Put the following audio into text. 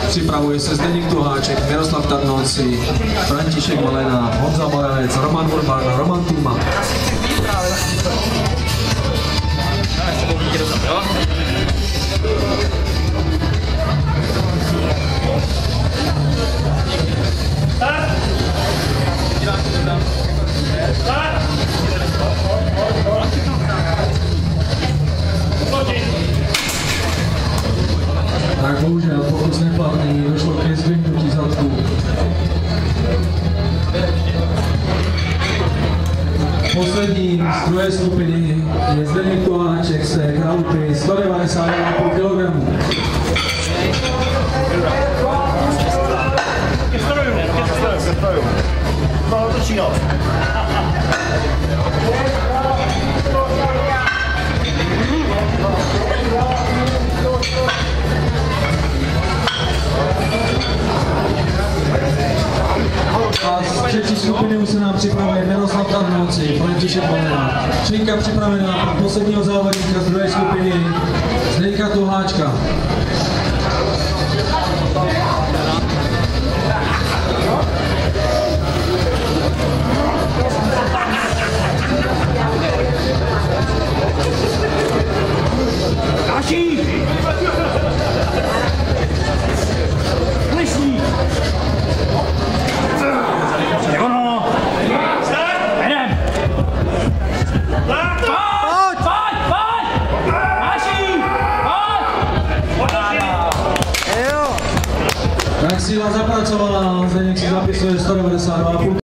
Připravuje se Zdeněk Tuháček, Miroslav Tarnouci, František Malena, Honza Moravec, Roman Urban, Roman Tuma. Tak bohužel, pokus neplatný, došlo ke zdvihnutí zadku. Poslední z druhé skupiny je Zdeněk Tuháček z Kralupy, 192,5 kg. A z třetí skupiny už se nám připravuje Miroslav Tarnouci, František Malena. Činka připravená pro posledního závodníka z druhé skupiny Zdeňka Tuháčka. Tak síla zapracovala, Zdeněk si zapisuje 192,5